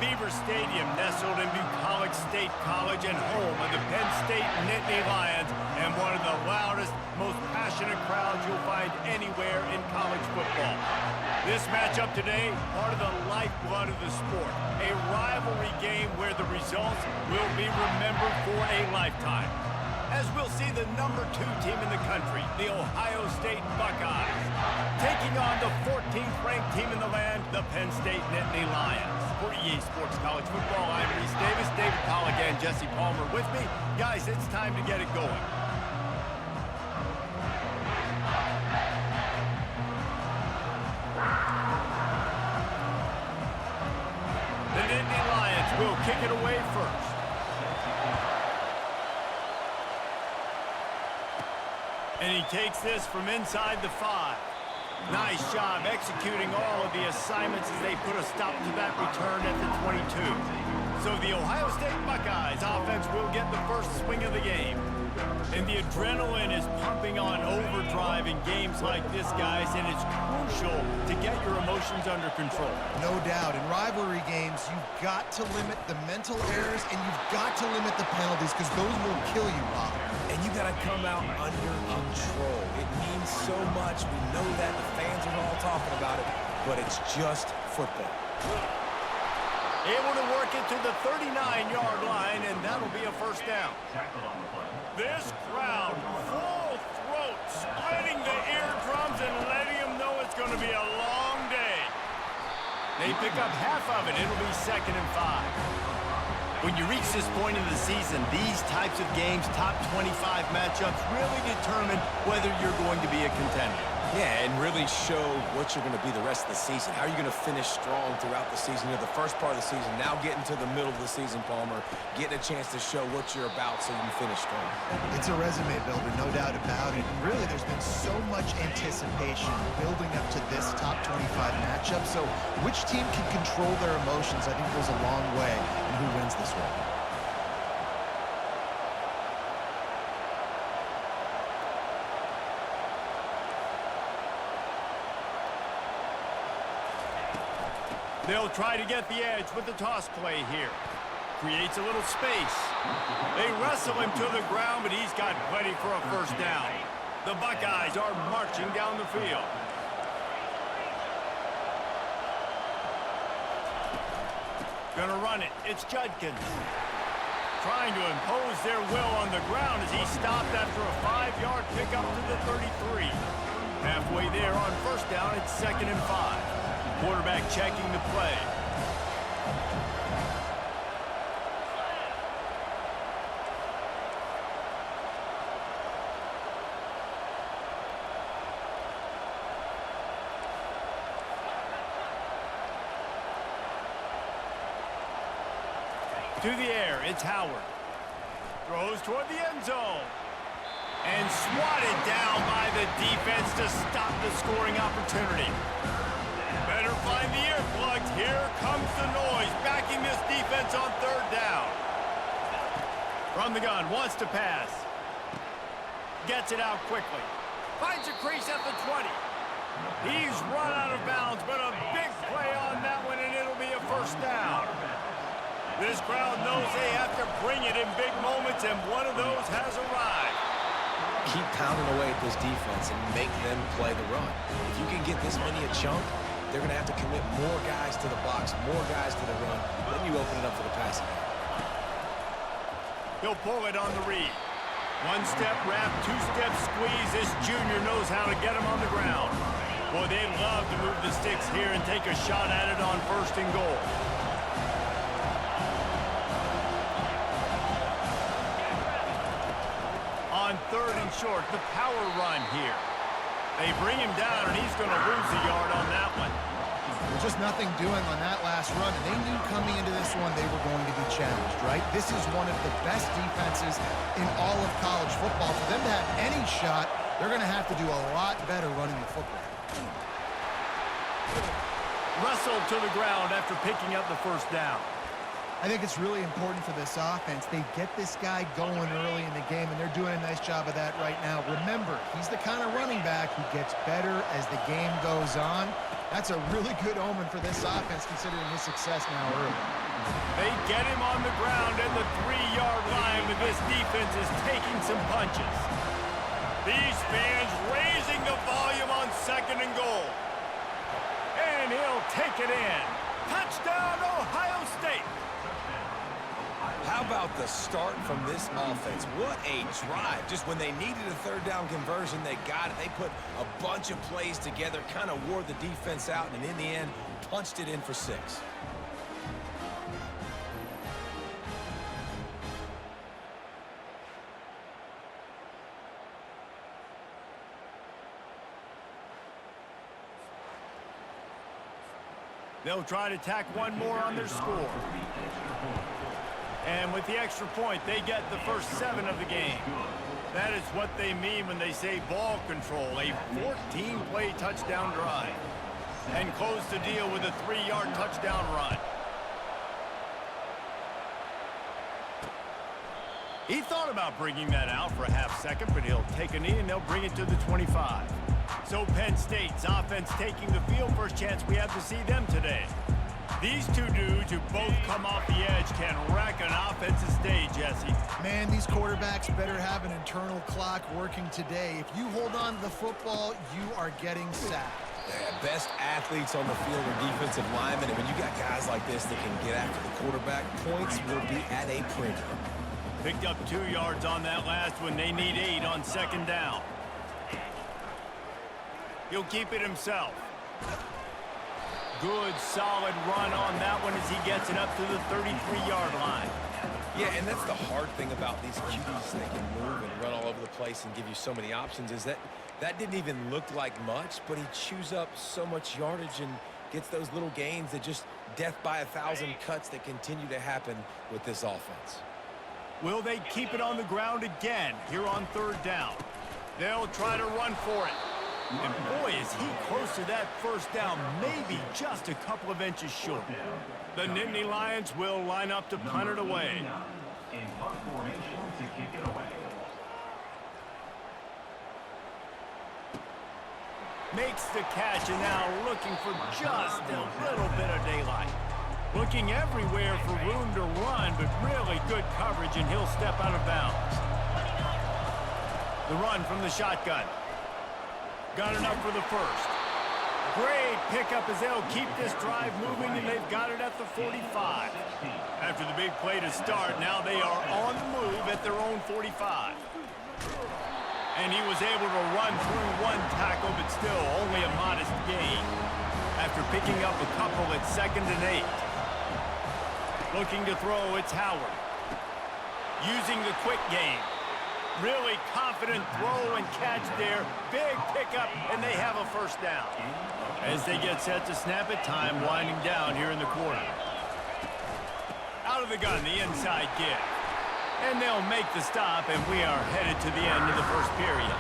Beaver Stadium, nestled in Bucolic State College and home of the Penn State Nittany Lions, and one of the loudest, most passionate crowds you'll find anywhere in college football. This matchup today, part of the lifeblood of the sport, a rivalry game where the results will be remembered for a lifetime. As we'll see the #2 team in the country, the Ohio State Buckeyes, taking on the 14th ranked team in the land, the Penn State Nittany Lions. For EA Sports College Football, I'm Reese Davis, David Pollack, and Jesse Palmer with me. Guys, it's time to get it going. The Nittany Lions will kick it away first. And he takes this from inside the 5. Nice job executing all of the assignments as they put a stop to that return at the 22. So the Ohio State Buckeyes offense will get the first swing of the game. And the adrenaline is pumping on overdrive in games like this, guys, and it's crucial to get your emotions under control. No doubt. In rivalry games, you've got to limit the mental errors and you've got to limit the penalties because those will kill you, Bob. And you got to come out under control. It means so much. We know that. The fans are all talking about it, but it's just football. Able to work it to the 39-yard line, and that'll be a first down. This crowd, full throat, splitting the eardrums and letting them know it's going to be a long day. They pick up half of it. It'll be 2nd and 5. When you reach this point in the season, these types of games, top 25 matchups, really determine whether you're going to be a contender. Yeah, and really show what you're going to be the rest of the season. How are you going to finish strong throughout the season? You're the first part of the season, now getting to the middle of the season, Palmer, getting a chance to show what you're about so you can finish strong. It's a resume builder, no doubt about it. And really, there's been so much anticipation building up to this top 25 matchup. So which team can control their emotions, I think, goes a long way in who wins this one. They'll try to get the edge with the toss play here. Creates a little space. They wrestle him to the ground, but he's got plenty for a first down. The Buckeyes are marching down the field. Gonna run it. It's Judkins. Trying to impose their will on the ground as he stopped after a 5-yard pickup to the 33. Halfway there on first down, it's 2nd and 5. Quarterback checking the play. To the air, it's Howard. Throws toward the end zone. And swatted down by the defense to stop the scoring opportunity. Better find the earplugs. Here comes the noise, backing this defense on 3rd down. From the gun, wants to pass. Gets it out quickly. Finds a crease at the 20. He's run out of bounds, but a big play on that one, and it'll be a first down. This crowd knows they have to bring it in big moments, and one of those has arrived. Keep pounding away at this defense and make them play the run. If you can get this many a chunk, they're going to have to commit more guys to the box, more guys to the run. Then you open it up for the passing game. He'll pull it on the read. 1-step wrap, 2-step squeeze. This junior knows how to get him on the ground. Boy, they'd love to move the sticks here and take a shot at it on 1st and goal. On 3rd and short, the power run here. They bring him down, and he's going to lose a yard on that one. There's just nothing doing on that last run, and they knew coming into this one they were going to be challenged, right? This is one of the best defenses in all of college football. For them to have any shot, they're going to have to do a lot better running the football. Wrestled to the ground after picking up the first down. I think it's really important for this offense. They get this guy going early in the game, and they're doing a nice job of that right now. Remember, he's the kind of running back who gets better as the game goes on. That's a really good omen for this offense, considering his success now early. They get him on the ground at the 3-yard line, but this defense is taking some punches. These fans raising the volume on 2nd and goal. And he'll take it in. Touchdown, Ohio State. How about the start from this offense? What a drive. Just when they needed a 3rd down conversion, they got it. They put a bunch of plays together, kind of wore the defense out, and in the end, punched it in for 6. They'll try to tack one more on their score. And with the extra point, they get the first 7 of the game. That is what they mean when they say ball control, a 14-play touchdown drive. And close the deal with a 3-yard touchdown run. He thought about bringing that out for a half second, but he'll take a knee and they'll bring it to the 25. So Penn State's offense taking the field. First chance we have to see them today. These two dudes who both come off the edge can wreck an offensive stage, Jesse. Man, these quarterbacks better have an internal clock working today. If you hold on to the football, you are getting sacked. Yeah, best athletes on the field are defensive linemen, and when you got guys like this that can get after the quarterback, points will be at a premium. Picked up 2 yards on that last one. They need 8 on 2nd down. He'll keep it himself. Good, solid run on that one as he gets it up to the 33-yard line. Yeah, and that's the hard thing about these QBs. They can move and run all over the place and give you so many options, is that didn't even look like much, but he chews up so much yardage and gets those little gains that just death by 1,000 cuts that continue to happen with this offense. Will they keep it on the ground again here on 3rd down? They'll try to run for it. And boy, is he close to that first down, maybe just a couple of inches short. The Nittany Lions will line up to punt it away. In punt formation to kick it away. Makes the catch and now looking for just a little bit of daylight. Looking everywhere for room to run, but really good coverage, and he'll step out of bounds. The run from the shotgun. Got enough for the first. Great pickup as they'll keep this drive moving, and they've got it at the 45. After the big play to start, now they are on the move at their own 45. And he was able to run through 1 tackle, but still only a modest gain. After picking up a couple at 2nd and 8. Looking to throw, it's Howard. Using the quick game. Really confident throw and catch there. Big pickup, and they have a first down. As they get set to snap it, time winding down here in the quarter. Out of the gun, the inside give. And they'll make the stop, and we are headed to the end of the first period.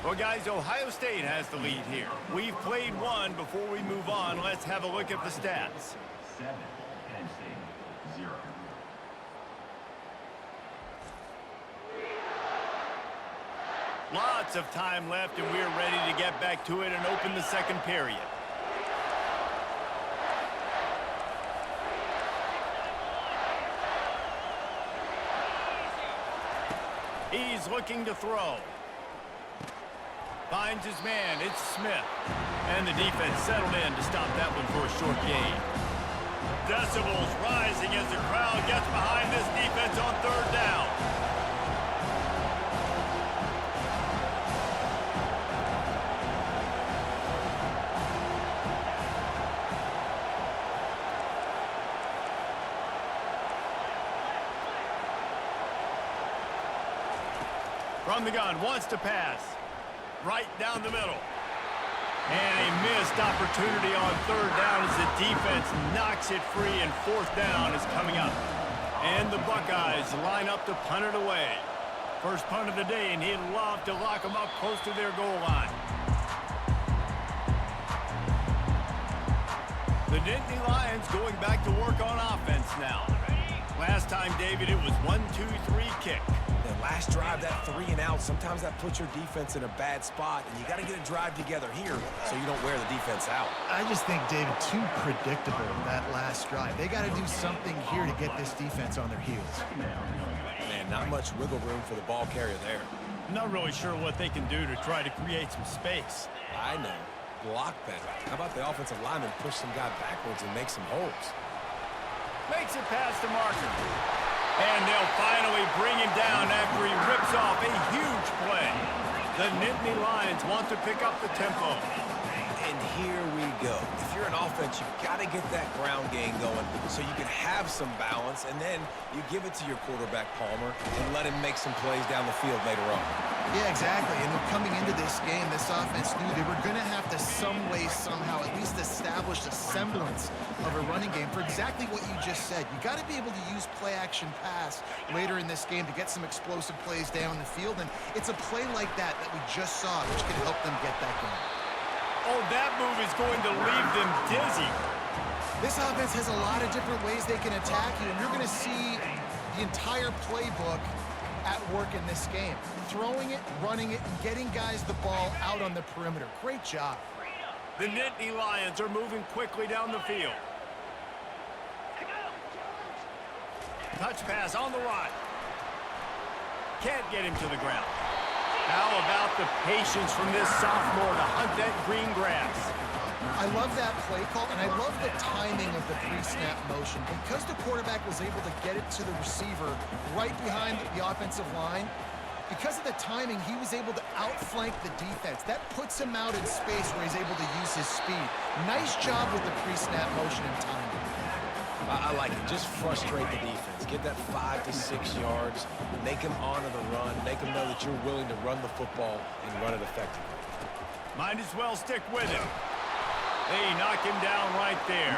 Well, guys, Ohio State has the lead here. We've played one. Before we move on, let's have a look at the stats. 7, Penn State, 0. Lots of time left, and we're ready to get back to it and open the second period. He's looking to throw. Finds his man. It's Smith. And the defense settled in to stop that one for a short gain. Decibels rising as the crowd gets behind this defense on 3rd down. From the gun, wants to pass. Right down the middle. And a missed opportunity on 3rd down as the defense knocks it free, and 4th down is coming up. And the Buckeyes line up to punt it away. First punt of the day, and he'd love to lock them up close to their goal line. The Nittany Lions going back to work on offense now. Last time, David, it was 1-2-3 kick. Yeah, last drive, that 3 and out, sometimes that puts your defense in a bad spot, and you got to get a drive together here so you don't wear the defense out. I just think, David, too predictable that last drive. They got to do something here to get this defense on their heels. Man, not much wiggle room for the ball carrier there. Not really sure what they can do to try to create some space. I know. Block better. How about the offensive lineman push some guy backwards and make some holes? Makes it past the marker. And they'll finally bring him down after he rips off a huge play. The Nittany Lions want to pick up the tempo. And here we go. If you're an offense, you've got to get that ground game going so you can have some balance, and then you give it to your quarterback, Palmer, and let him make some plays down the field later on. Yeah, exactly. And coming into this game, this offense knew they were going to have to some way, somehow, at least establish a semblance of a running game for exactly what you just said. You got to be able to use play-action pass later in this game to get some explosive plays down the field, and it's a play like that we just saw, which can help them get that going. Oh, that move is going to leave them dizzy. This offense has a lot of different ways they can attack you, and you're going to see the entire playbook at work in this game. Throwing it, running it, and getting guys the ball out on the perimeter. Great job. The Nittany Lions are moving quickly down the field. Touch pass on the run. Can't get him to the ground. How about the patience from this sophomore to hunt that green grass? I love that play call, and I love the timing of the pre-snap motion. Because the quarterback was able to get it to the receiver right behind the offensive line, because of the timing, he was able to outflank the defense. That puts him out in space where he's able to use his speed. Nice job with the pre-snap motion and timing. I like it. Just frustrate the defense. Get that 5 to 6 yards. Make them honor the run. Make them know that you're willing to run the football and run it effectively. Might as well stick with him. They knock him down right there.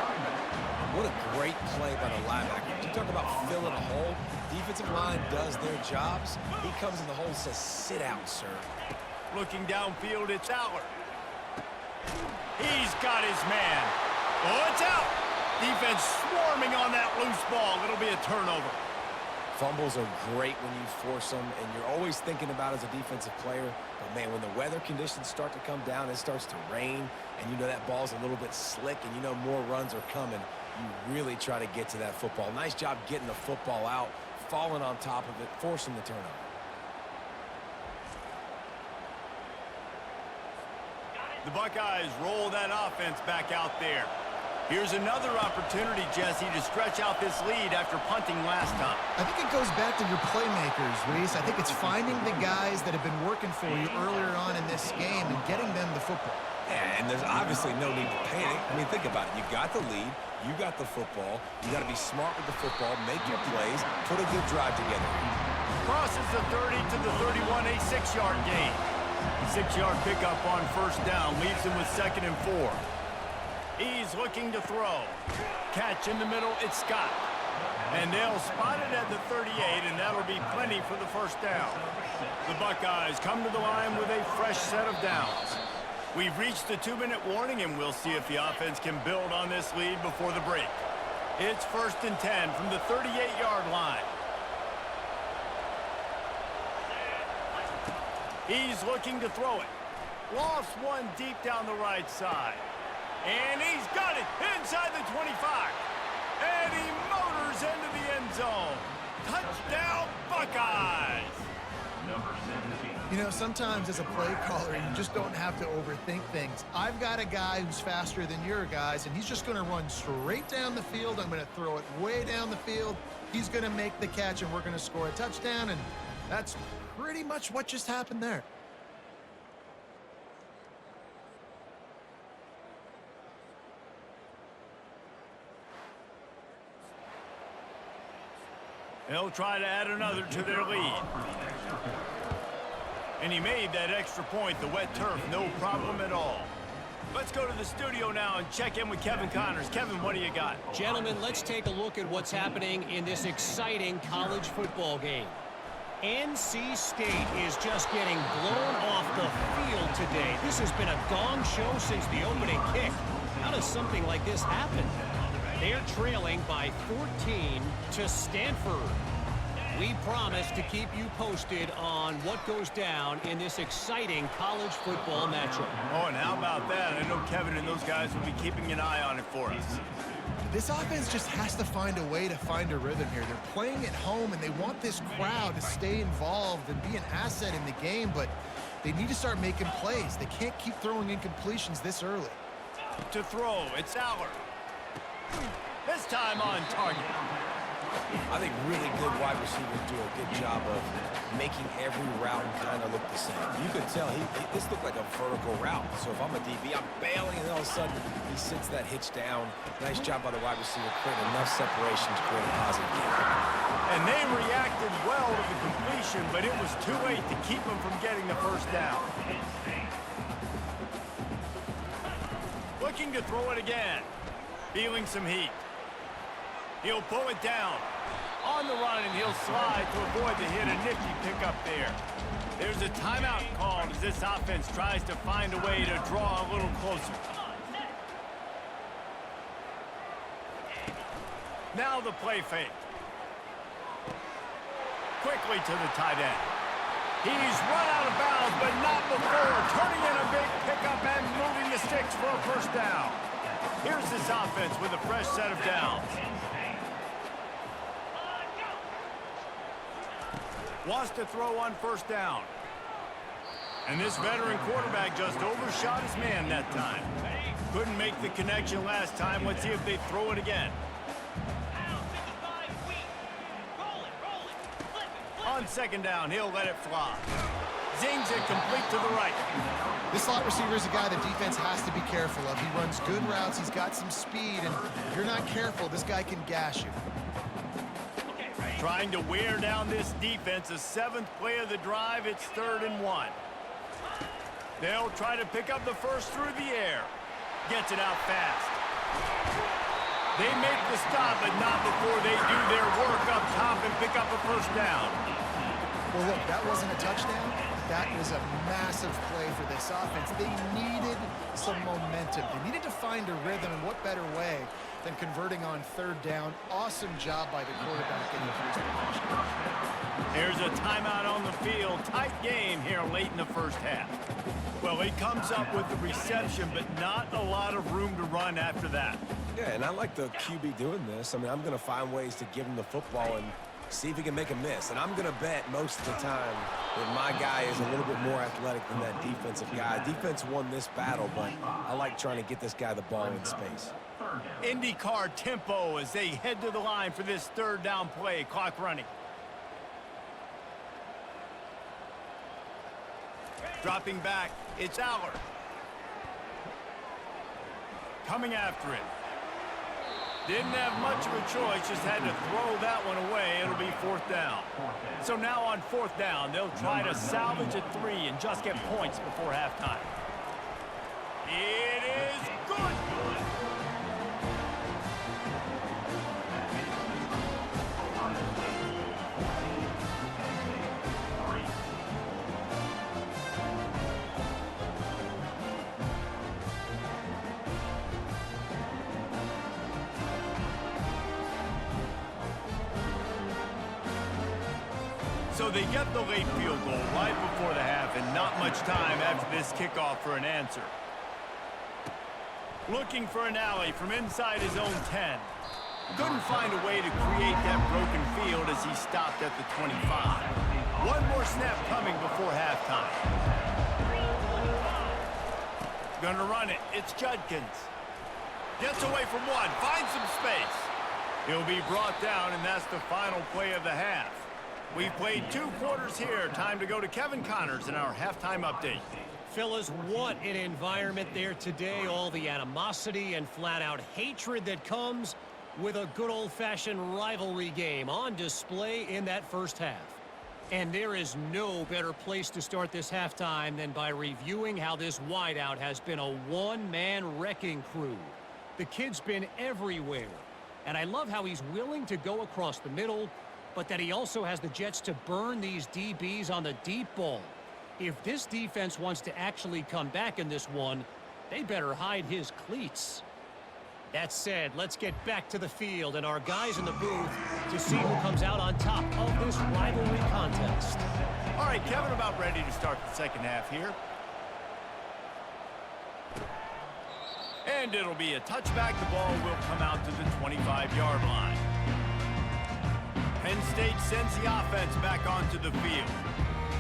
What a great play by the linebacker. You talk about filling a hole. Defensive line does their jobs. He comes in the hole and says, sit out, sir. Looking downfield, it's Aller. He's got his man. Oh, it's out. Defense swarming on that loose ball. It'll be a turnover. Fumbles are great when you force them, and you're always thinking about as a defensive player. But, man, when the weather conditions start to come down, it starts to rain, and you know that ball's a little bit slick, and you know more runs are coming, you really try to get to that football. Nice job getting the football out, falling on top of it, forcing the turnover. The Buckeyes roll that offense back out there. Here's another opportunity, Jesse, to stretch out this lead after punting last time. I think it goes back to your playmakers, Reese. I think it's finding the guys that have been working for you earlier on in this game and getting them the football. Yeah, and there's obviously no need to panic. I mean, think about it. You got the lead. You got the football. You got to be smart with the football, make your plays, put a good drive together. Crosses the 30 to the 31, a 6-yard gain. 6-yard pickup on first down leaves him with 2nd and 4. He's looking to throw. Catch in the middle, it's Scott. And they'll spot it at the 38, and that'll be plenty for the first down. The Buckeyes come to the line with a fresh set of downs. We've reached the 2-minute warning, and we'll see if the offense can build on this lead before the break. It's 1st and 10 from the 38-yard line. He's looking to throw it. Lofts one deep down the right side. And he's got it inside the 25. And he motors into the end zone. Touchdown, Buckeyes! Number 17. You know, sometimes as a play caller, you just don't have to overthink things. I've got a guy who's faster than your guys, and he's just going to run straight down the field. I'm going to throw it way down the field. He's going to make the catch, and we're going to score a touchdown, and that's pretty much what just happened there. They'll try to add another to their lead. And he made that extra point. The wet turf, no problem at all. Let's go to the studio now and check in with Kevin Connors. Kevin, what do you got? Gentlemen, let's take a look at what's happening in this exciting college football game. NC State is just getting blown off the field today. This has been a gong show since the opening kick. How does something like this happen? They're trailing by 14 to Stanford. We promise to keep you posted on what goes down in this exciting college football matchup. Oh, and how about that? I know Kevin and those guys will be keeping an eye on it for us. This offense just has to find a way to find a rhythm here. They're playing at home, and they want this crowd to stay involved and be an asset in the game, but they need to start making plays. They can't keep throwing incompletions this early. To throw, it's Aller. This time on target. I think really good wide receivers do a good job of making every route kind of look the same. You could tell this looked like a vertical route. So if I'm a DB, I'm bailing, and all of a sudden he sits that hitch down. Nice job by the wide receiver, creating enough separation to create a positive game. And they reacted well to the completion, but it was too late to keep them from getting the first down. Looking to throw it again. Feeling some heat. He'll pull it down. On the run, and he'll slide to avoid the hit. A nifty pickup there. There's a timeout called as this offense tries to find a way to draw a little closer. Now the play fake. Quickly to the tight end. He's run out of bounds, but not before turning in a big pickup and moving the sticks for a first down. Here's this offense with a fresh set of downs. Wants to throw on first down. And this veteran quarterback just overshot his man that time. Couldn't make the connection last time. Let's see if they throw it again. On second down, he'll let it fly. Zings it complete to the right. This slot receiver is a guy the defense has to be careful of. He runs good routes. He's got some speed, and if you're not careful, this guy can gash you. Trying to wear down this defense. The 7th play of the drive. It's 3rd and 1. They'll try to pick up the first through the air. Gets it out fast. They make the stop, but not before they do their work up top and pick up a first down. Well, look, that wasn't a touchdown. That was a massive play for this offense. They needed some momentum. They needed to find a rhythm, and what better way than converting on 3rd down. Awesome job by the quarterback in the first position. There's a timeout on the field. Tight game here late in the first half. Well, he comes up with the reception, but not a lot of room to run after that. Yeah, and I like the QB doing this. I mean, I'm going to find ways to give him the football and see if he can make a miss. And I'm going to bet most of the time that my guy is a little bit more athletic than that defensive guy. Defense won this battle, but I like trying to get this guy the ball in space. IndyCar tempo as they head to the line for this 3rd down play. Clock running. Dropping back, it's Aller. Coming after it. Didn't have much of a choice, just had to throw that one away. It'll be 4th down. So now on 4th down, they'll try to salvage a 3 and just get points before halftime. It is good. So they get the late field goal right before the half, and not much time after this kickoff for an answer. Looking for an alley from inside his own 10. Couldn't find a way to create that broken field as he stopped at the 25. One more snap coming before halftime. Gonna run it. It's Judkins. Gets away from one. Finds some space. He'll be brought down, and that's the final play of the half. We've played 2 quarters here. Time to go to Kevin Connors in our halftime update. Fellas, what an environment there today. All the animosity and flat-out hatred that comes with a good old-fashioned rivalry game on display in that first half. And there is no better place to start this halftime than by reviewing how this wideout has been a one-man wrecking crew. The kid's been everywhere. And I love how he's willing to go across the middle, but that he also has the jets to burn these DBs on the deep ball. If this defense wants to actually come back in this one, they better hide his cleats. That said, let's get back to the field and our guys in the booth to see who comes out on top of this rivalry contest. All right, Kevin, about ready to start the second half here. And it'll be a touchback. The ball will come out to the 25-yard line. Penn State sends the offense back onto the field.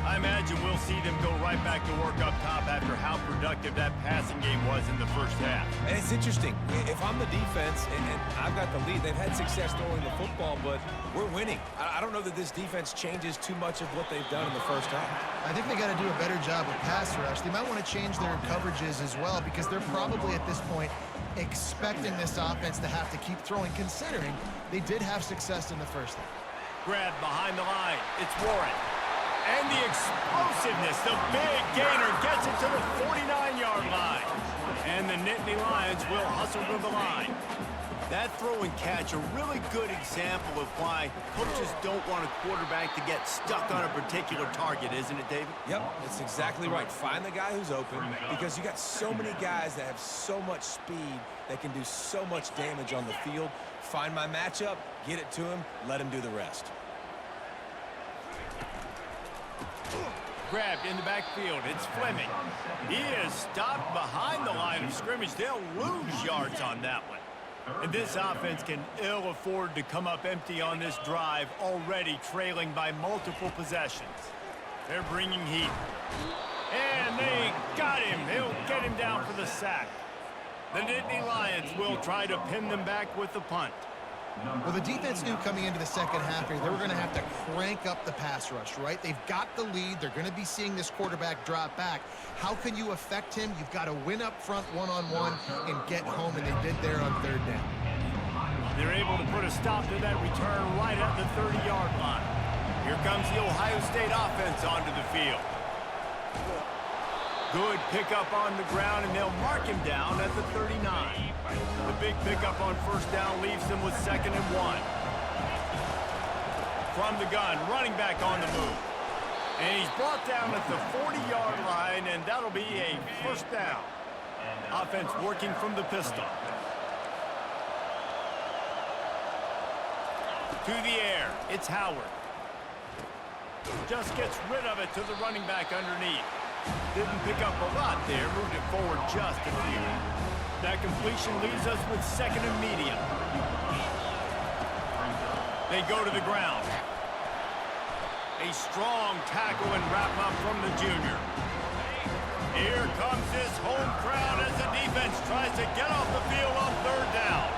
I imagine we'll see them go right back to work up top after how productive that passing game was in the first half. And it's interesting. If I'm the defense and I've got the lead, they've had success throwing the football, but we're winning. I don't know that this defense changes too much of what they've done in the first half. I think they got to do a better job with pass rush. They might want to change their coverages as well because they're probably at this point expecting this offense to have to keep throwing, considering they did have success in the first half. Grab behind the line. It's Warren. And the explosiveness, the big gainer gets it to the 49-yard line. And the Nittany Lions will hustle to the line. That throw and catch, a really good example of why coaches don't want a quarterback to get stuck on a particular target, isn't it, David? Yep, it's exactly right. Find the guy who's open because you got so many guys that have so much speed that can do so much damage on the field. Find my matchup, get it to him, let him do the rest. Grabbed in the backfield. It's Fleming. He is stopped behind the line of scrimmage. They'll lose yards on that one. And this offense can ill afford to come up empty on this drive, already trailing by multiple possessions. They're bringing heat. And they got him. They'll get him down for the sack. The Nittany Lions will try to pin them back with the punt. Well, the defense knew coming into the second half here, they were going to have to crank up the pass rush, right? They've got the lead. They're going to be seeing this quarterback drop back. How can you affect him? You've got to win up front one-on-one and get home, and they did there on third down. They're able to put a stop to that return right at the 30-yard line. Here comes the Ohio State offense onto the field. Good pickup on the ground, and they'll mark him down at the 39. The big pickup on first down leaves them with 2nd and 1. From the gun, running back on the move. And he's brought down at the 40-yard line, and that'll be a first down. Offense working from the pistol. To the air, it's Howard. Just gets rid of it to the running back underneath. Didn't pick up a lot there, moved it forward just a few. That completion leaves us with 2nd and medium. They go to the ground. A strong tackle and wrap up from the junior. Here comes this home crowd as the defense tries to get off the field on third down.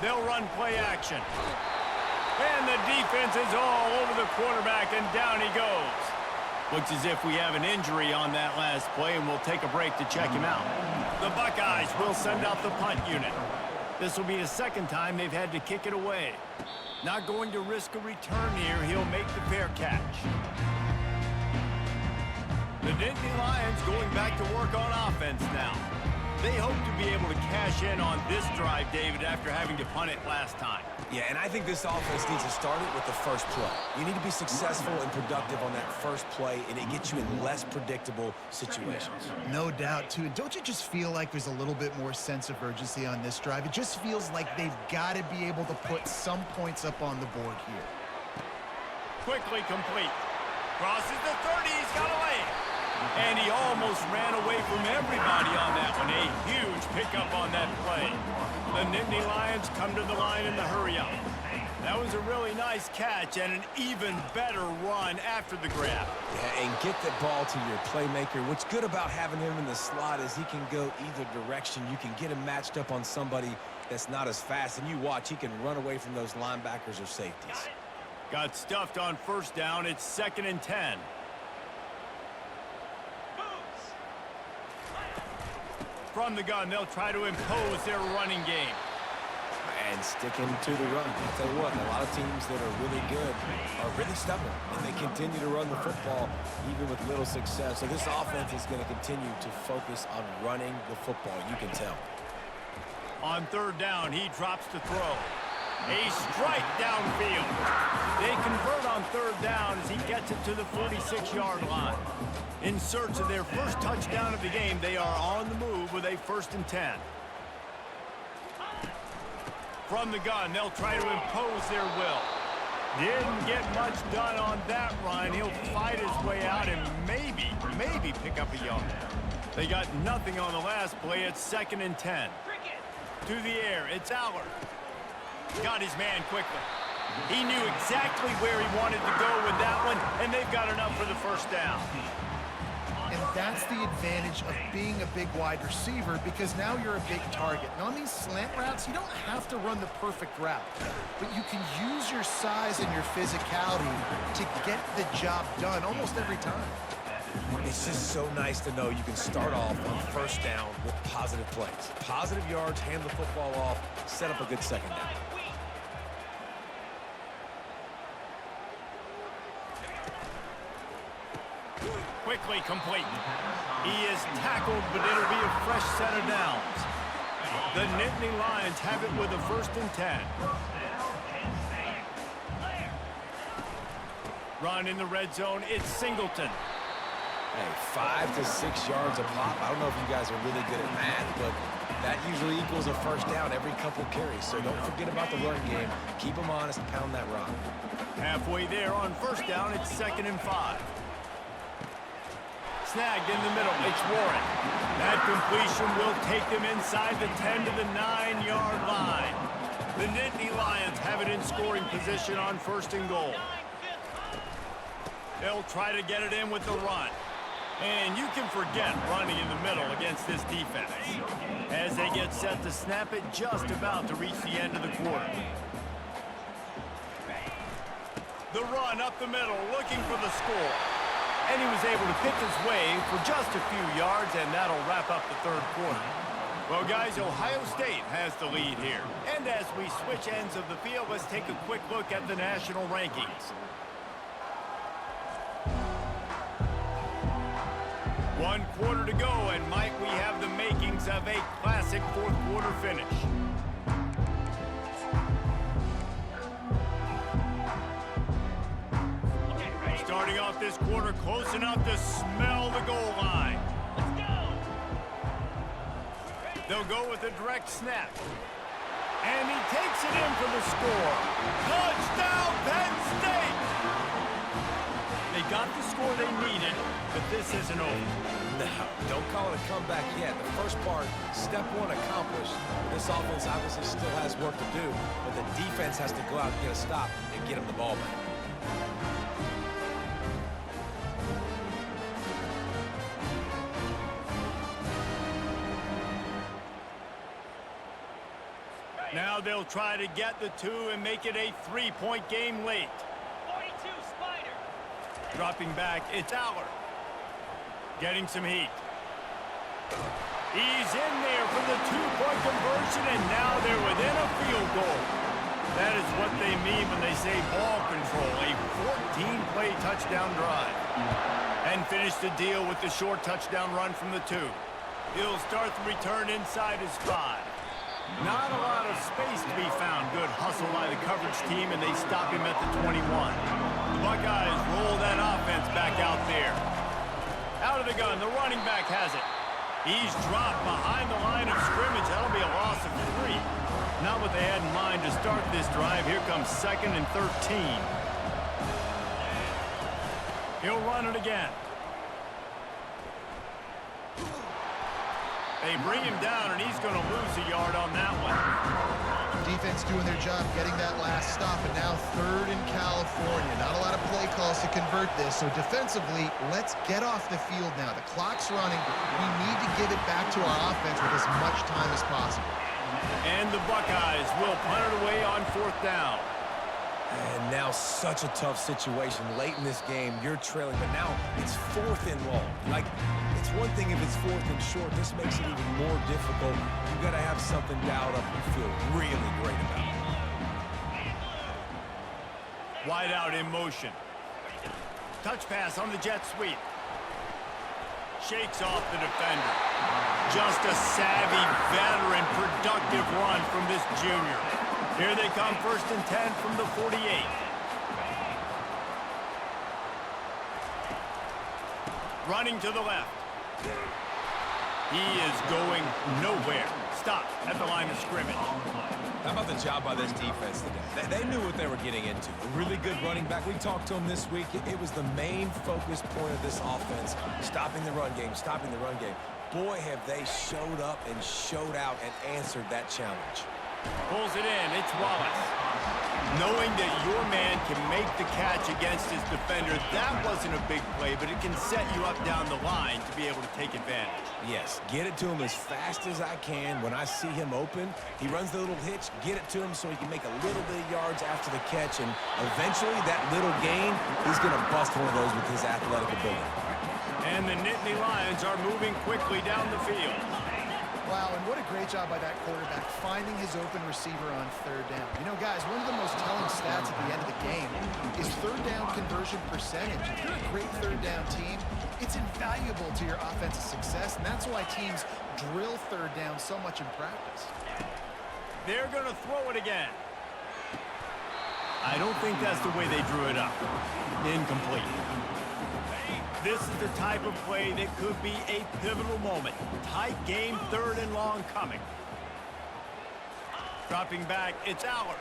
They'll run play action. And the defense is all over the quarterback, and down he goes. Looks as if we have an injury on that last play, and we'll take a break to check him out. The Buckeyes will send out the punt unit. This will be the second time they've had to kick it away. Not going to risk a return here. He'll make the fair catch. The Nittany Lions going back to work on offense now. They hope to be able to cash in on this drive, David, after having to punt it last time. Yeah, and I think this offense needs to start it with the first play. You need to be successful and productive on that first play, and it gets you in less predictable situations. No doubt, too. And don't you just feel like there's a little bit more sense of urgency on this drive? It just feels like they've got to be able to put some points up on the board here. Quickly complete. Crosses the 30. He's got away. And he almost ran away from everybody on that one. A huge pickup on that play. The Nittany Lions come to the line in the hurry-up. That was a really nice catch and an even better run after the grab. Yeah, and get the ball to your playmaker. What's good about having him in the slot is he can go either direction. You can get him matched up on somebody that's not as fast, and you watch, he can run away from those linebackers or safeties. Got stuffed on first down. It's 2nd and 10. From the gun, they'll try to impose their running game. and sticking to the run. I'll tell you what, a lot of teams that are really good are really stubborn, and they continue to run the football even with little success. So this offense is going to continue to focus on running the football. You can tell. On third down, he drops to throw. A strike downfield. They convert on third down as he gets it to the 46-yard line. In search of their first touchdown of the game, they are on the move with a 1st and 10. From the gun, they'll try to impose their will. Didn't get much done on that run. He'll fight his way out and maybe pick up a yard. They got nothing on the last play. It's 2nd and 10. To the air, it's Allard. Got his man quickly. He knew exactly where he wanted to go with that one, and they've got enough for the 1st down. And that's the advantage of being a big wide receiver, because now you're a big target. And on these slant routes, you don't have to run the perfect route, but you can use your size and your physicality to get the job done almost every time. It's just so nice to know you can start off on 1st down with positive plays. Positive yards, hand the football off, set up a good 2nd down. Quickly complete. He is tackled, but it'll be a fresh set of downs. The Nittany Lions have it with a 1st and 10. Run in the red zone, it's Singleton. Hey, 5 to 6 yards a pop. I don't know if you guys are really good at math, but that usually equals a 1st down every couple carries. So don't forget about the run game. Keep them honest and pound that rock. Halfway there on 1st down, it's 2nd and 5. Snagged in the middle, it's Warren. That completion will take them inside the 10 to the 9-yard line. The Nittany Lions have it in scoring position on 1st and goal. They'll try to get it in with the run. And you can forget running in the middle against this defense, as they get set to snap it just about to reach the end of the quarter. The run up the middle, looking for the score. And he was able to pick his way for just a few yards, and that'll wrap up the 3rd quarter. Well, guys, Ohio State has the lead here. And as we switch ends of the field, let's take a quick look at the national rankings. 1 quarter to go, and might we have the makings of a classic 4th quarter finish. Starting off this quarter close enough to smell the goal line. Let's go. They'll go with a direct snap. And he takes it in for the score. Touchdown, Penn State! They got the score they needed, but this isn't over. No, don't call it a comeback yet. The first part, step 1 accomplished. This offense obviously still has work to do, but the defense has to go out and get a stop and get him the ball back. Now they'll try to get the 2 and make it a 3-point game late. 42 Spider. Dropping back, it's Allard. Getting some heat. He's in there for the 2-point conversion, and now they're within a field goal. That is what they mean when they say ball control, a 14-play touchdown drive. And finish the deal with the short touchdown run from the 2. He'll start the return inside his 5. Not a lot of space to be found. Good hustle by the coverage team, and they stop him at the 21. The Buckeyes roll that offense back out there. Out of the gun, the running back has it. He's dropped behind the line of scrimmage. That'll be a loss of 3. Not what they had in mind to start this drive. Here comes 2nd and 13. He'll run it again. They bring him down, and he's going to lose a yard on that one. Defense doing their job getting that last stop, and now 3rd in California. Not a lot of play calls to convert this, so defensively, let's get off the field now. The clock's running. We need to give it back to our offense with as much time as possible. And the Buckeyes will punt it away on 4th down. And now such a tough situation. Late in this game, you're trailing, but now it's 4th and long. Like, it's one thing if it's 4th and short. This makes it even more difficult. You've got to have something dialed up you feel really great about. Wide out in motion. Touch pass on the jet sweep. Shakes off the defender. Just a savvy, veteran, productive run from this junior. Here they come, 1st and 10 from the 48. Running to the left. He is going nowhere. Stop at the line of scrimmage. How about the job by this defense today? They knew what they were getting into. A really good running back. We talked to him this week. It was the main focus point of this offense. Stopping the run game, stopping the run game. Boy, have they showed up and showed out and answered that challenge. Pulls it in. It's Wallace. Knowing that your man can make the catch against his defender, that wasn't a big play, but it can set you up down the line to be able to take advantage. Yes, get it to him as fast as I can. When I see him open, he runs the little hitch, get it to him so he can make a little bit of yards after the catch, and eventually that little gain, he's going to bust one of those with his athletic ability. And the Nittany Lions are moving quickly down the field. Wow, and what a great job by that quarterback, finding his open receiver on 3rd down. You know, guys, one of the most telling stats at the end of the game is 3rd down conversion percentage. If you're a great 3rd down team, it's invaluable to your offensive success, and that's why teams drill 3rd down so much in practice. They're going to throw it again. I don't think that's the way they drew it up. Incomplete. This is the type of play that could be a pivotal moment. Tight game, 3rd and long coming. Dropping back, it's Aller.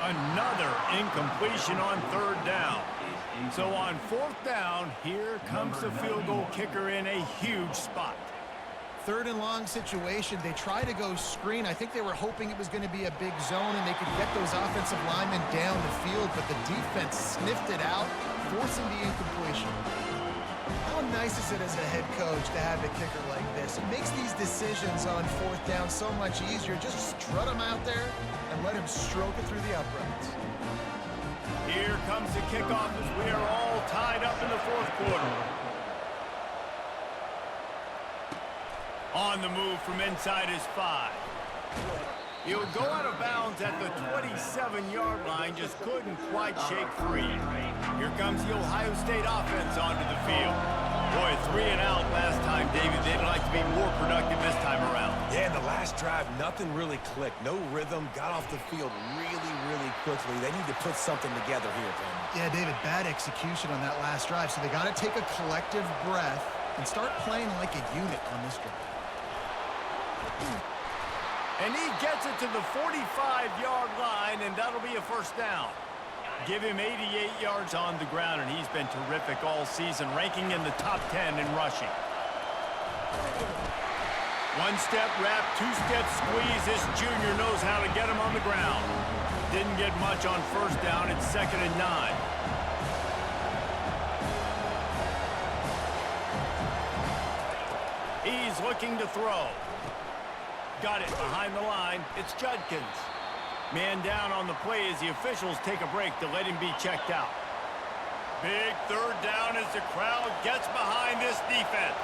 Another incompletion on 3rd down. So on 4th down, here comes the field goal kicker in a huge spot. 3rd and long situation. They try to go screen. I think they were hoping it was going to be a big zone and they could get those offensive linemen down the field, but the defense sniffed it out, forcing the incompletion. How nice is it as a head coach to have a kicker like this? It makes these decisions on 4th down so much easier. Just strut him out there and let him stroke it through the uprights. Here comes the kickoff as we are all tied up in the 4th quarter. On the move from inside his 5. He'll go out of bounds at the 27-yard line, just couldn't quite shake free. Here comes the Ohio State offense onto the field. Boy, 3 and out last time, David. They'd like to be more productive this time around. Yeah, in the last drive, nothing really clicked. No rhythm, got off the field really, really quickly. They need to put something together here, Penn. Yeah, David, bad execution on that last drive, so they got to take a collective breath and start playing like a unit on this drive. And he gets it to the 45-yard line, and that'll be a 1st down. Give him 88 yards on the ground, and he's been terrific all season, ranking in the top 10 in rushing. 1-step wrap, 2-step squeeze. This junior knows how to get him on the ground. Didn't get much on 1st down. It's 2nd and 9. He's looking to throw. Got it behind the line. It's Judkins. Man down on the play as the officials take a break to let him be checked out. Big 3rd down as the crowd gets behind this defense.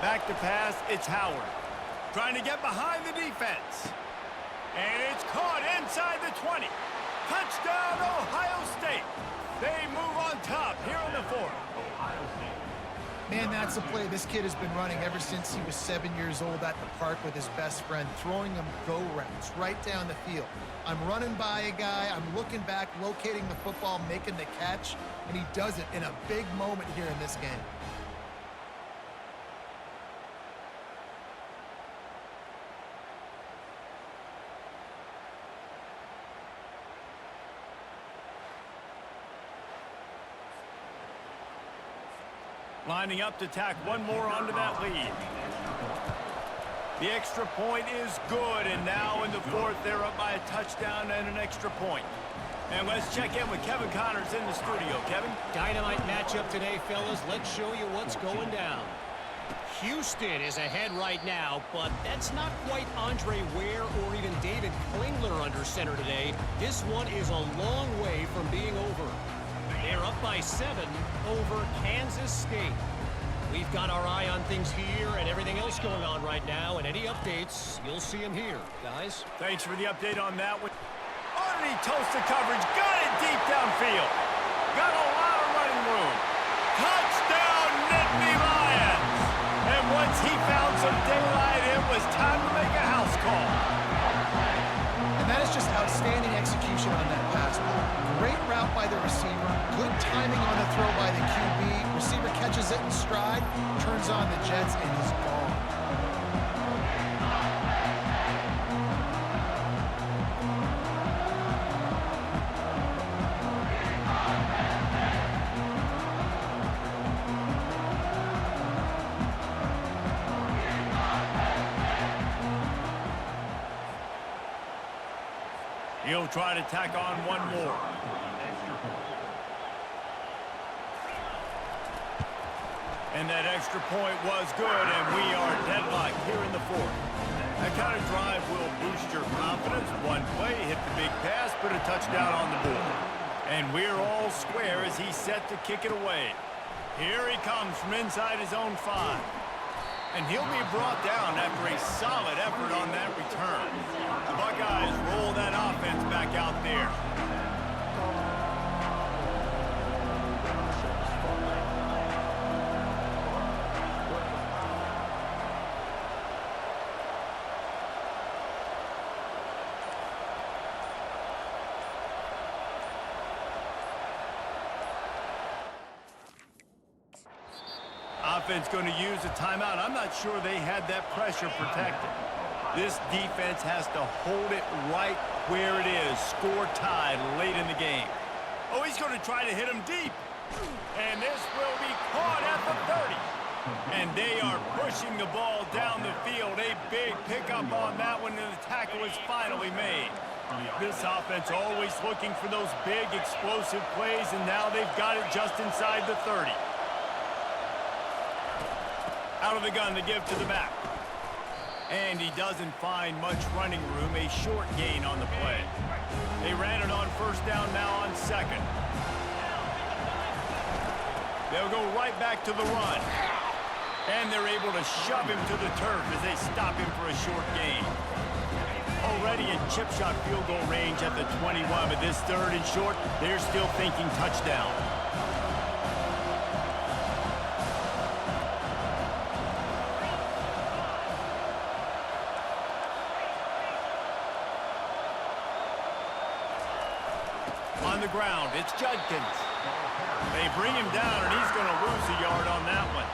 Back to pass, it's Howard. Trying to get behind the defense. And it's caught inside the 20. Touchdown, Ohio State. They move on top here in the 4th. Man, that's a play this kid has been running ever since he was 7 years old at the park with his best friend, throwing him go routes right down the field. I'm running by a guy, I'm looking back, locating the football, making the catch, and he does it in a big moment here in this game. Lining up to tack one more onto that lead. The extra point is good, and now in the 4th, they're up by a touchdown and an extra point. And let's check in with Kevin Connors in the studio. Kevin? Dynamite matchup today, fellas. Let's show you what's going down. Houston is ahead right now, but that's not quite Andre Ware or even David Klingler under center today. This one is a long way from being over. They're up by 7 over Kansas State. We've got our eye on things here and everything else going on right now, and any updates, you'll see them here. Guys? Thanks for the update on that one. Underneath toasted coverage, got it deep downfield. Got a lot of running room. Touchdown, Nittany Lions! And once he found some daylight, it was time to make a house call. And that is just outstanding execution on that pass ball. Great route by the receiver, good timing on the throw by the QB. Receiver catches it in stride, turns on the jets, and is gone. He'll try to tack on one more. And that extra point was good, and we are deadlocked here in the fourth. That kind of drive will boost your confidence. One play, hit the big pass, put a touchdown on the board. And we're all square as he's set to kick it away. Here he comes from inside his own 5. And he'll be brought down after a solid effort on that return. The Buckeyes roll that offense back out there. Offense going to use a timeout. I'm not sure they had that pressure protected. This defense has to hold it right where it is. Score tied late in the game. Oh, he's going to try to hit him deep. And this will be caught at the 30. And they are pushing the ball down the field. A big pickup on that one, and the tackle is finally made. This offense always looking for those big explosive plays, and now they've got it just inside the 30. Out of the gun to give to the back. And he doesn't find much running room. A short gain on the play. They ran it on first down, now on second. They'll go right back to the run. And they're able to shove him to the turf as they stop him for a short gain. Already in chip shot field goal range at the 21, but this third and short, they're still thinking touchdown. On the ground, it's Judkins. They bring him down, and he's going to lose a yard on that one.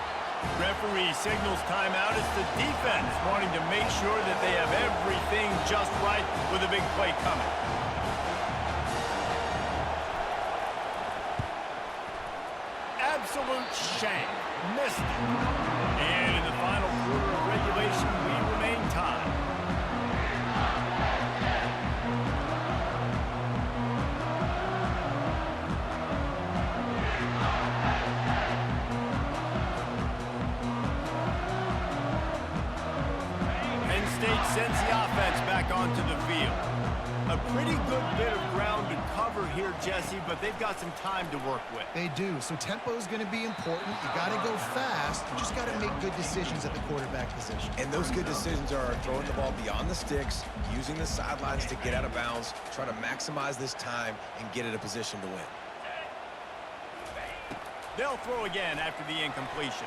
Referee signals timeout. It's the defense wanting to make sure that they have everything just right with a big play coming. Absolute shank. Missed it. And in the final quarter of regulation, we remain tied. Sends the offense back onto the field. A pretty good bit of ground to cover here, Jesse, but they've got some time to work with. They do, so tempo is going to be important. You got to go fast. You just got to make good decisions at the quarterback position. And those good decisions are throwing the ball beyond the sticks, using the sidelines to get out of bounds, trying to maximize this time and get in a position to win. They'll throw again after the incompletion.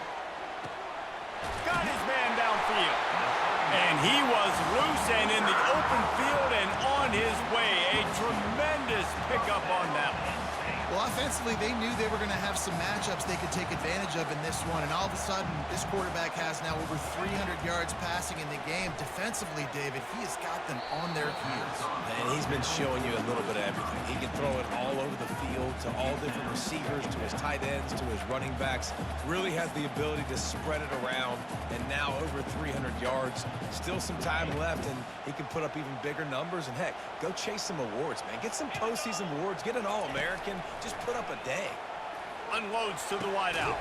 Got his man downfield. And he was loose and in the open field and on his way. A tremendous pickup on that one. Well, offensively, they knew they were going to have some matchups they could take advantage of in this one, and all of a sudden, this quarterback has now over 300 yards passing in the game. Defensively, David, he has got them on their heels. And he's been showing you a little bit of everything. He can throw it all over the field to all different receivers, to his tight ends, to his running backs. Really has the ability to spread it around, and now over 300 yards. Still some time left, and he can put up even bigger numbers. And, heck, go chase some awards, man. Get some postseason awards. Get an All-American. Just put up a day. Unloads to the wideout.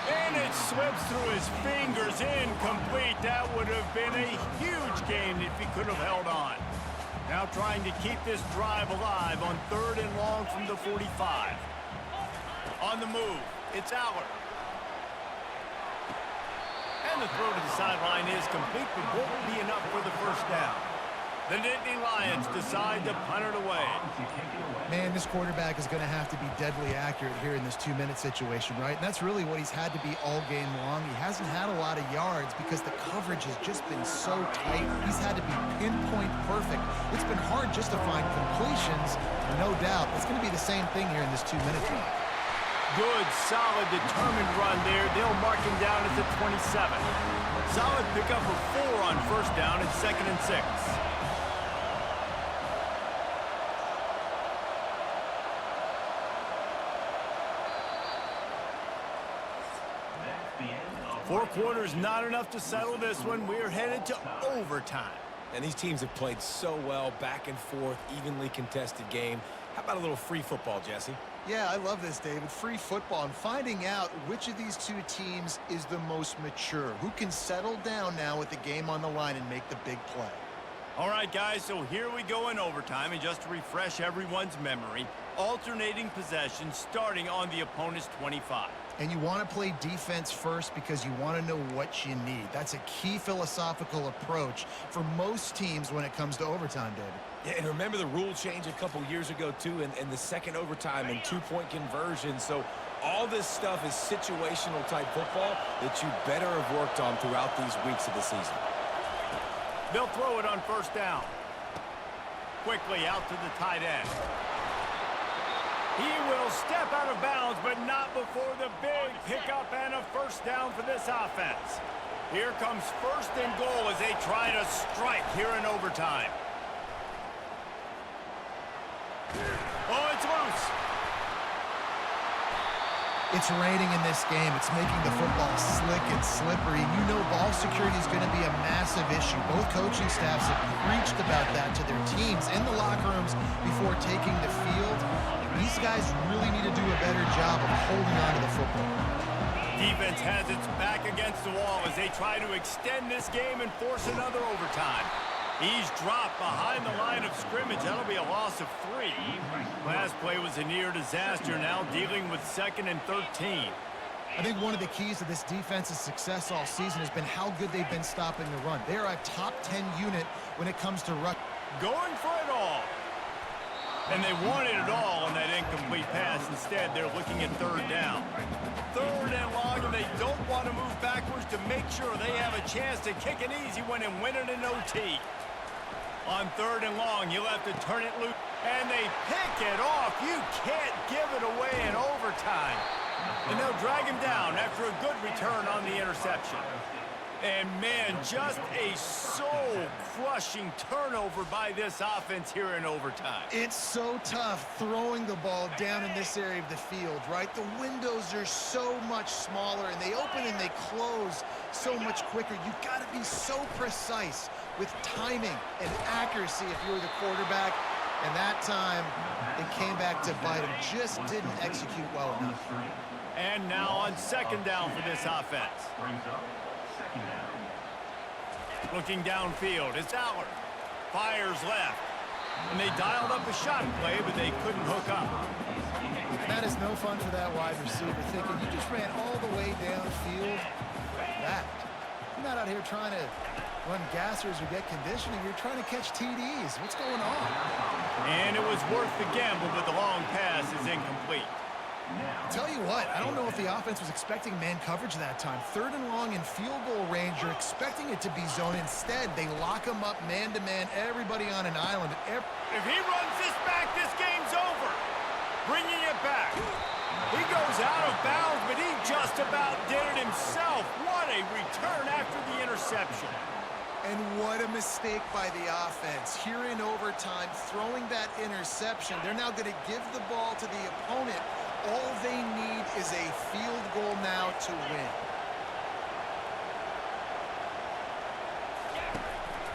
And it slips through his fingers. Incomplete. That would have been a huge gain if he could have held on. Now trying to keep this drive alive on 3rd and long from the 45. On the move, it's Aller. And the throw to the sideline is complete, but won't be enough for the first down. The Nittany Lions decide to punt it away. Man, this quarterback is going to have to be deadly accurate here in this 2-minute situation, right? And that's really what he's had to be all game long. He hasn't had a lot of yards because the coverage has just been so tight. He's had to be pinpoint perfect. It's been hard just to find completions, no doubt. It's going to be the same thing here in this 2-minute drive. Good, solid, determined run there. They'll mark him down at the 27. Solid pickup of 4 on first down and 2nd and 6. Four quarters not enough to settle this one. We're headed to overtime. And these teams have played so well, back and forth, evenly contested game. How about a little free football, Jesse? Yeah, I love this, David. Free football and finding out which of these two teams is the most mature, who can settle down now with the game on the line and make the big play. All right, guys, so here we go in overtime, and just to refresh everyone's memory, alternating possession starting on the opponent's 25. And you want to play defense first because you want to know what you need. That's a key philosophical approach for most teams when it comes to overtime, David. Yeah, and remember the rule change a couple years ago, too, and the second overtime and 2-point conversion. So all this stuff is situational type football that you better have worked on throughout these weeks of the season. They'll throw it on first down. Quickly out to the tight end. He will step out of bounds, but not before the big pickup and a first down for this offense. Here comes 1st and goal as they try to strike here in overtime. Oh, it's loose. It's raining in this game. It's making the football slick and slippery. You know ball security is going to be a massive issue. Both coaching staffs have preached about that to their teams in the locker rooms before taking the field. These guys really need to do a better job of holding on to the football. Defense has its back against the wall as they try to extend this game and force another overtime. He's dropped behind the line of scrimmage. That'll be a loss of 3. Last play was a near disaster, now dealing with 2nd and 13. I think one of the keys to this defense's success all season has been how good they've been stopping the run. They are a top 10 unit when it comes to rush. Going for it all. And they wanted it all on that incomplete pass. Instead, they're looking at 3rd down. 3rd and long, and they don't want to move backwards to make sure they have a chance to kick an easy one and win it in OT. On 3rd and long, you'll have to turn it loose. And they pick it off. You can't give it away in overtime. And they'll drag him down after a good return on the interception. And, man, just a soul-crushing turnover by this offense here in overtime. It's so tough throwing the ball down in this area of the field, right? The windows are so much smaller, and they open and they close so much quicker. You've got to be so precise with timing and accuracy if you're the quarterback. And that time, it came back to bite him. Just didn't execute well enough. And now on 2nd down for this offense. Looking downfield, it's Aller. Fires left. And they dialed up a shot play, but they couldn't hook up. That is no fun for that wide receiver, thinking you just ran all the way downfield. That. You're not out here trying to run gassers or get conditioning. You're trying to catch TDs. What's going on? And it was worth the gamble, but the long pass is incomplete. Tell you what, I don't know if the offense was expecting man coverage that time. 3rd and long in field goal range, you're expecting it to be zone. Instead, they lock him up man-to-man, everybody on an island. If he runs this back, this game's over. Bringing it back. out of bounds, but he just about did it himself. What a return after the interception. And what a mistake by the offense. Here in overtime, throwing that interception, they're now going to give the ball to the opponent. All they need is a field goal now to win.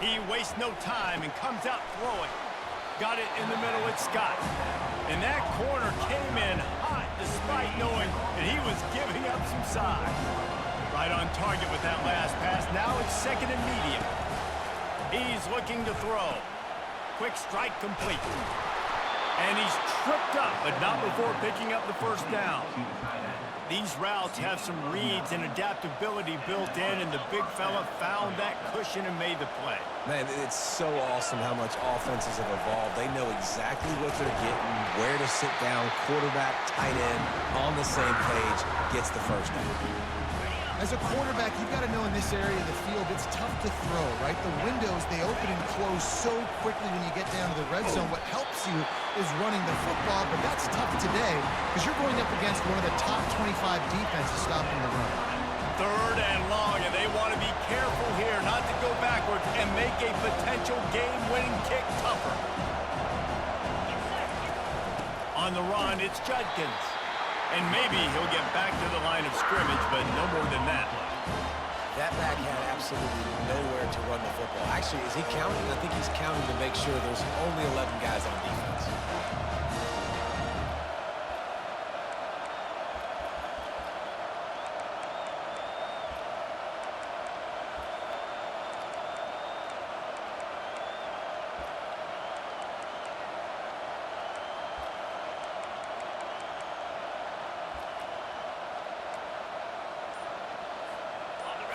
He wastes no time and comes out throwing. Got it in the middle with Scott. And that corner came in hot despite knowing that he was giving up some size. Right on target with that last pass. Now it's second and medium. He's looking to throw. Quick strike complete. And he's tripped up, but not before picking up the first down. These routes have some reads and adaptability built in, and the big fella found that cushion and made the play. Man, it's so awesome how much offenses have evolved. They know exactly what they're getting, where to sit down, quarterback, tight end, on the same page, gets the first down. As a quarterback, you've got to know in this area of the field, it's tough to throw, right? The windows, they open and close so quickly when you get down to the red zone. What helps you is running the football, but that's tough today because you're going up against one of the top 25 defenses stopping the run. Third and long, and they want to be careful here not to go backwards and make a potential game-winning kick tougher. On the run, it's Judkins. And maybe he'll get back to the line of scrimmage, but no more than that. That back had absolutely nowhere to run the football. Actually, is he counting? I think he's counting to make sure there's only 11 guys on defense.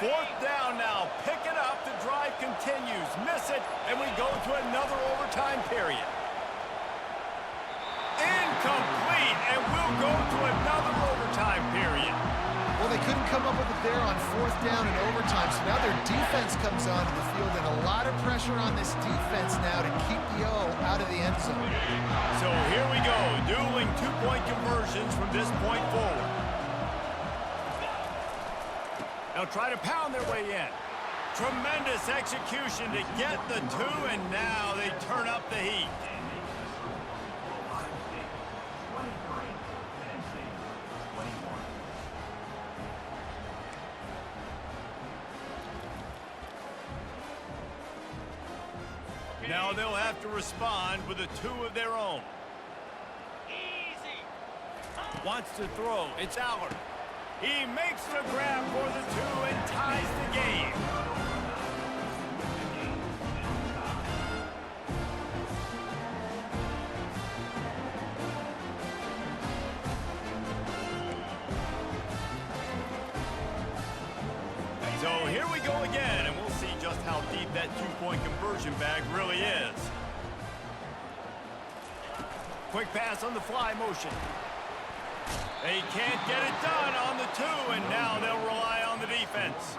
Fourth down now. Pick it up. The drive continues. Miss it, and we go to another overtime period. Incomplete, and we'll go to another overtime period. Well, they couldn't come up with it there on fourth down and overtime, so now their defense comes onto the field, and a lot of pressure on this defense now to keep the O out of the end zone. So here we go, dueling two-point conversions from this point forward. They'll try to pound their way in. Tremendous execution to get the two, and now they turn up the heat. Now they'll have to respond with a two of their own. Wants to throw. It's Allard. He makes the grab for the two and ties the game. So here we go again, and we'll see just how deep that two-point conversion bag really is. Quick pass on the fly motion. They can't get it done on the two, and now they'll rely on the defense.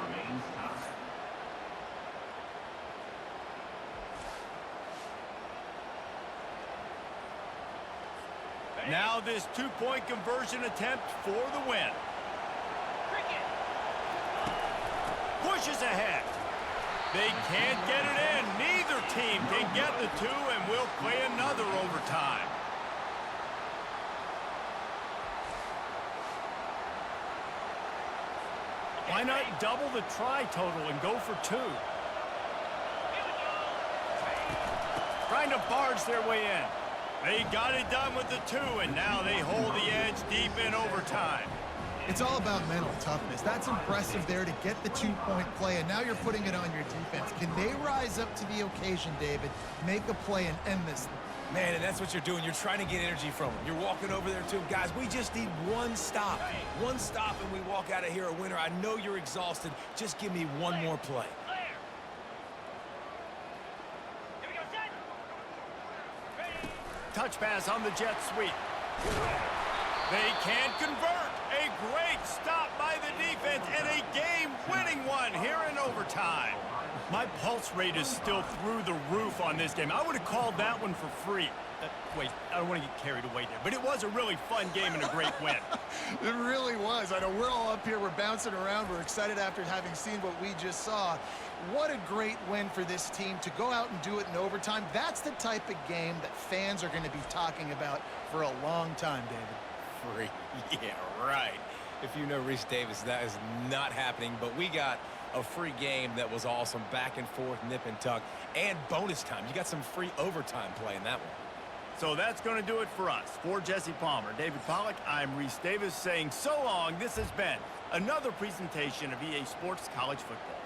Now this two-point conversion attempt for the win. Pushes ahead. They can't get it in. Neither team can get the two, and we'll play another overtime. Why not double the try total and go for two? Trying to barge their way in. They got it done with the two, and now they hold the edge deep in overtime. It's all about mental toughness. That's impressive there to get the two-point play, and now you're putting it on your defense. Can they rise up to the occasion, David, make a play and end this thing? Man, and that's what you're doing. You're trying to get energy from them. You're walking over there to them. Guys, we just need one stop. One stop and we walk out of here a winner. I know you're exhausted. Just give me one more play. Touch pass on the jet sweep. They can't convert. A great stop by the defense and a game-winning one here in overtime. My pulse rate is still through the roof on this game. I would have called that one for free. Wait, I don't want to get carried away there, but it was a really fun game and a great win. It really was. I know we're all up here, we're bouncing around, we're excited after having seen what we just saw. What a great win for this team to go out and do it in overtime. That's the type of game that fans are going to be talking about for a long time, David. Free. Yeah, right. If you know Reese Davis, that is not happening, but we got a free game that was awesome, back and forth, nip and tuck, and bonus time. You got some free overtime play in that one. So that's going to do it for us. For Jesse Palmer, David Pollack, I'm Reese Davis saying so long. This has been another presentation of EA Sports College Football.